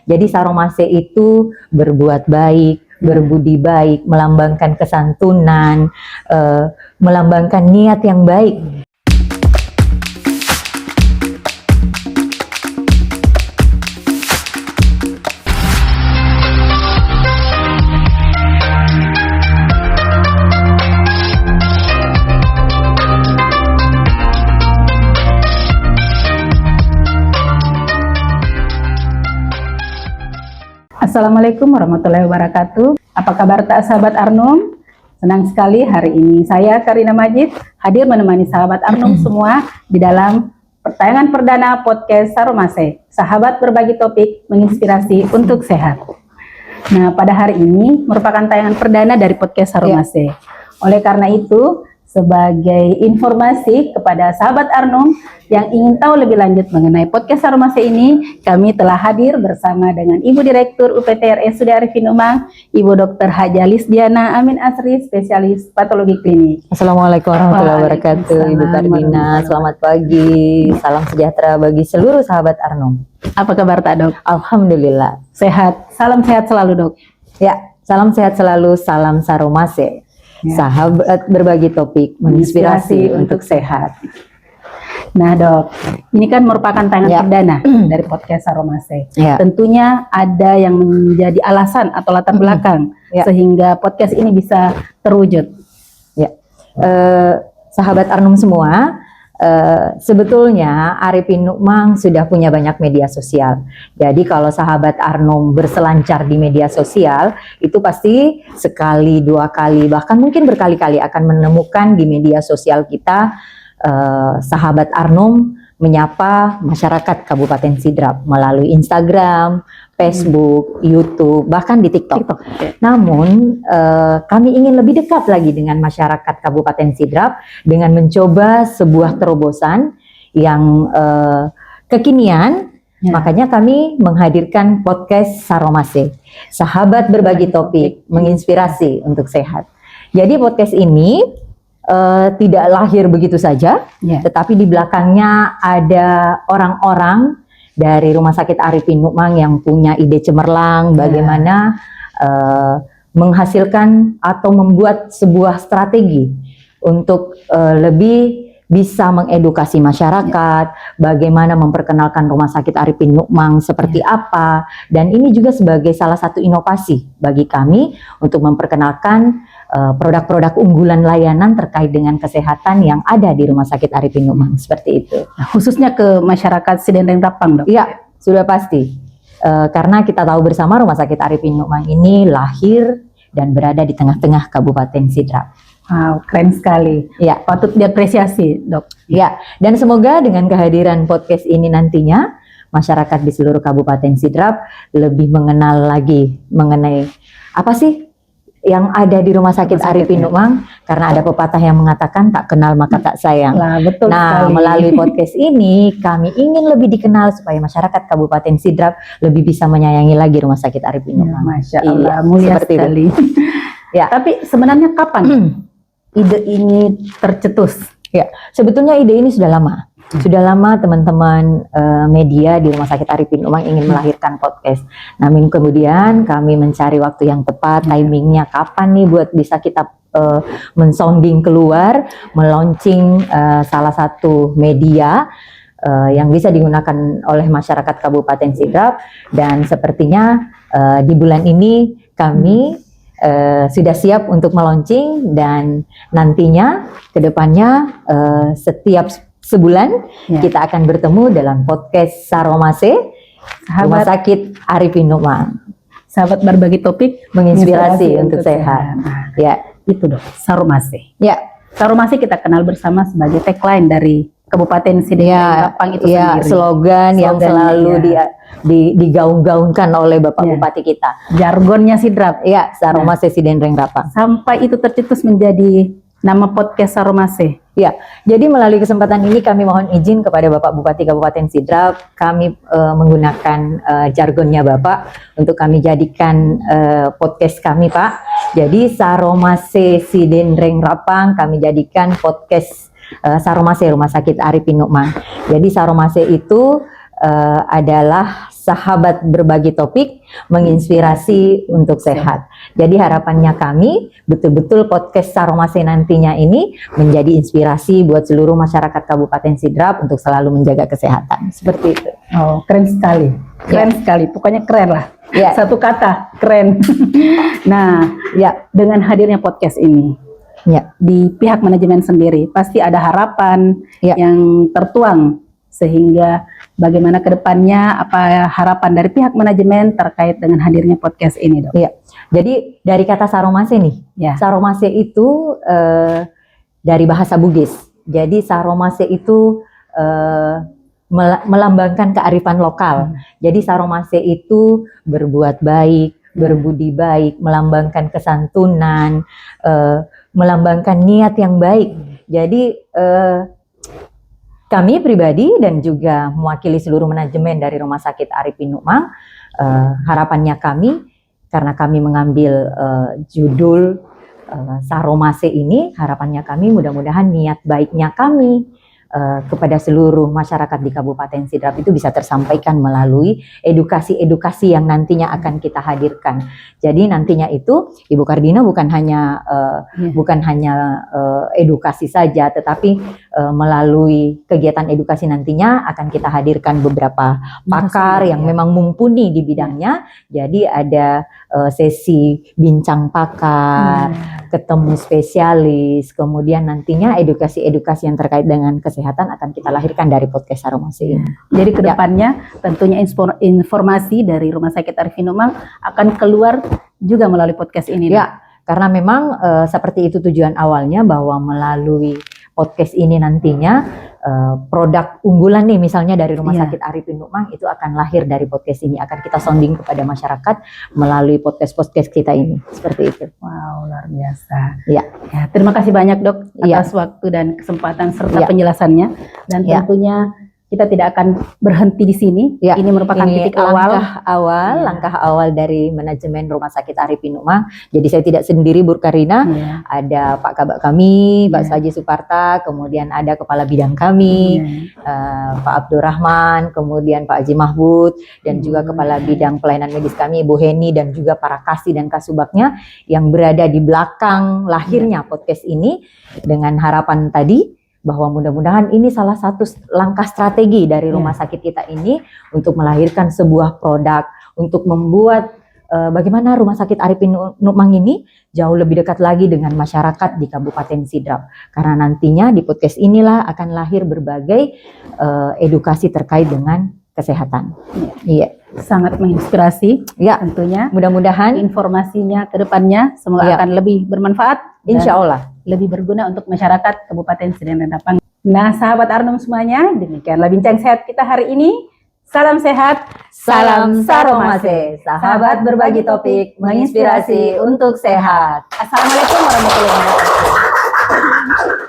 Jadi Saromase itu berbuat baik, berbudi baik, melambangkan kesantunan, melambangkan niat yang baik. Assalamualaikum warahmatullahi wabarakatuh. Apa kabar sahabat Arnum? Senang sekali hari ini saya Karina Majid hadir menemani sahabat Arnum semua di dalam pertayangan perdana podcast Saromase. Sahabat berbagi topik menginspirasi untuk sehat. Nah, pada hari ini merupakan tayangan perdana dari podcast Saromase. Oleh karena itu, sebagai informasi kepada sahabat Arnum yang ingin tahu lebih lanjut mengenai podcast Saromase ini, kami telah hadir bersama dengan Ibu Direktur UPT RSUD Arifin Umang, Ibu Dr. Haja Lisdiana Amin Asri, spesialis patologi klinik. Assalamualaikum warahmatullahi wabarakatuh, Ibu Kardina. Selamat pagi, salam sejahtera bagi seluruh sahabat Arnum. Apa kabar Tak Dok? Alhamdulillah. Sehat, salam sehat selalu Dok. Ya, salam sehat selalu, salam Saromase. Sahabat berbagi topik menginspirasi untuk sehat. Nah Dok, ini kan merupakan tayangan perdana dari podcast Saromase. Tentunya ada yang menjadi alasan atau latar belakang sehingga podcast ini bisa terwujud. Sahabat Arnum semua, sebetulnya Arifin Umang sudah punya banyak media sosial. Jadi kalau sahabat Arnum berselancar di media sosial, itu pasti sekali, dua kali, bahkan mungkin berkali-kali akan menemukan di media sosial kita sahabat Arnum menyapa masyarakat Kabupaten Sidrap melalui Instagram, Facebook, YouTube, bahkan di TikTok. Namun kami ingin lebih dekat lagi dengan masyarakat Kabupaten Sidrap dengan mencoba sebuah terobosan yang kekinian. Makanya kami menghadirkan podcast Saromase, sahabat berbagi topik, menginspirasi untuk sehat. Jadi podcast ini tidak lahir begitu saja, tetapi di belakangnya ada orang-orang dari Rumah Sakit Arifin Umang yang punya ide cemerlang bagaimana menghasilkan atau membuat sebuah strategi untuk lebih bisa mengedukasi masyarakat, bagaimana memperkenalkan Rumah Sakit Arifin Umang seperti apa, dan ini juga sebagai salah satu inovasi bagi kami untuk memperkenalkan produk-produk unggulan layanan terkait dengan kesehatan yang ada di Rumah Sakit Arifin Umang, seperti itu. Nah, khususnya ke masyarakat Sidendreng Rapang, Dok? Iya, sudah pasti. Karena kita tahu bersama Rumah Sakit Arifin Umang ini lahir dan berada di tengah-tengah Kabupaten Sidrap. Wow, keren sekali. Ya, patut diapresiasi, Dok. Ya, dan semoga dengan kehadiran podcast ini nantinya masyarakat di seluruh Kabupaten Sidrap lebih mengenal lagi mengenai apa sih yang ada di Rumah Sakit Arifin Umang, karena ada pepatah yang mengatakan tak kenal maka tak sayang. Nah, betul sekali. Melalui podcast ini kami ingin lebih dikenal supaya masyarakat Kabupaten Sidrap lebih bisa menyayangi lagi Rumah Sakit Arifin Umang. Masya Allah, mulia sekali. Tapi sebenarnya kapan ide ini tercetus? Ya, sebetulnya ide ini sudah lama. Sudah lama teman-teman media di Rumah Sakit Arifin Umang ingin melahirkan podcast. Namun kemudian kami mencari waktu yang tepat, timingnya kapan nih buat bisa kita mensounding keluar, melaunching salah satu media yang bisa digunakan oleh masyarakat Kabupaten Sidrap. Dan sepertinya di bulan ini kami sudah siap untuk melaunching, dan nantinya kedepannya setiap sebulan kita akan bertemu dalam podcast Saromase, Rumah Sakit Arifin Umang. Sahabat berbagi topik menginspirasi untuk sehat. Ya, itu Dok, Saromase. Ya, Saromase kita kenal bersama sebagai tagline dari Kabupaten Sidendreng Rapang itu sendiri. Slogan yang selalu digaung-gaungkan oleh Bapak Bupati kita. Jargonnya Sidrap. Ya, Saromase Sidendreng Rapang. Sampai itu tercetus menjadi nama podcast Saromase. Ya, jadi melalui kesempatan ini kami mohon izin kepada Bapak Bupati Kabupaten Sidrap, kami menggunakan jargonnya Bapak untuk kami jadikan podcast kami, Pak. Jadi Saromase Sidendreng Rapang kami jadikan podcast Saromase Rumah Sakit Arifin Umang. Jadi Saromase itu adalah sahabat berbagi topik, menginspirasi untuk sehat. Jadi harapannya kami betul-betul podcast Saromase nantinya ini menjadi inspirasi buat seluruh masyarakat Kabupaten Sidrap untuk selalu menjaga kesehatan. Seperti itu. Oh, keren sekali. Keren sekali. Pokoknya keren lah. Ya. Satu kata, keren. Nah, ya dengan hadirnya podcast ini, Ya. di pihak manajemen sendiri pasti ada harapan Ya. yang tertuang, sehingga bagaimana ke depannya, apa harapan dari pihak manajemen terkait dengan hadirnya podcast ini, Dok? Iya. Jadi dari kata Saromase nih. Ya. Saromase itu dari bahasa Bugis. Jadi Saromase itu melambangkan kearifan lokal. Jadi Saromase itu berbuat baik, berbudi baik, melambangkan kesantunan, melambangkan niat yang baik. Jadi kami pribadi dan juga mewakili seluruh manajemen dari Rumah Sakit Arifin Nukmang, harapannya kami, karena kami mengambil judul Saromase ini, harapannya kami mudah-mudahan niat baiknya kami kepada seluruh masyarakat di Kabupaten Sidrap itu bisa tersampaikan melalui edukasi-edukasi yang nantinya akan kita hadirkan. Jadi nantinya itu Ibu Kardina bukan hanya edukasi saja, tetapi melalui kegiatan edukasi nantinya akan kita hadirkan beberapa pakar yang memang mumpuni di bidangnya. Jadi ada sesi bincang pakar, ketemu spesialis, kemudian nantinya edukasi-edukasi yang terkait dengan kesehatan akan kita lahirkan dari podcast Saromase ini. Jadi kedepannya tentunya informasi dari Rumah Sakit Arifin Nukmang akan keluar juga melalui podcast ini. Ya, karena memang seperti itu tujuan awalnya, bahwa melalui podcast ini nantinya produk unggulan nih misalnya dari Rumah Sakit Arifin Nukmang itu akan lahir dari podcast ini, akan kita sounding kepada masyarakat melalui podcast kita ini. Seperti itu. Wow, luar biasa. Ya. Ya, terima kasih banyak, Dok, atas waktu dan kesempatan serta penjelasannya. Dan tentunya kita tidak akan berhenti di sini. Ini merupakan titik awal. Langkah awal dari manajemen Rumah Sakit Arifin Nukmang. Jadi saya tidak sendiri, Bu Karina. Ada Pak Kabak kami, Pak Saji Suparta, kemudian ada Kepala Bidang kami, Pak Abdurrahman, kemudian Pak Haji Mahbud, dan juga Kepala Bidang Pelayanan Medis kami, Bu Heni, dan juga para kasih dan kasubagnya yang berada di belakang lahirnya podcast ini, dengan harapan tadi bahwa mudah-mudahan ini salah satu langkah strategi dari rumah sakit kita ini untuk melahirkan sebuah produk, untuk membuat bagaimana Rumah Sakit Arifin Nukmang ini jauh lebih dekat lagi dengan masyarakat di Kabupaten Sidrap. Karena nantinya di podcast inilah akan lahir berbagai edukasi terkait dengan kesehatan. Iya. Sangat menginspirasi. Ya, tentunya. Mudah-mudahan informasinya ke depannya semoga akan lebih bermanfaat. Insya Allah. Lebih berguna untuk masyarakat Kabupaten Sidrap. Nah, sahabat Arnum semuanya, demikianlah bincang sehat kita hari ini. Salam sehat, salam Saromase, sahabat berbagi topik, menginspirasi untuk sehat. Assalamualaikum warahmatullahi wabarakatuh.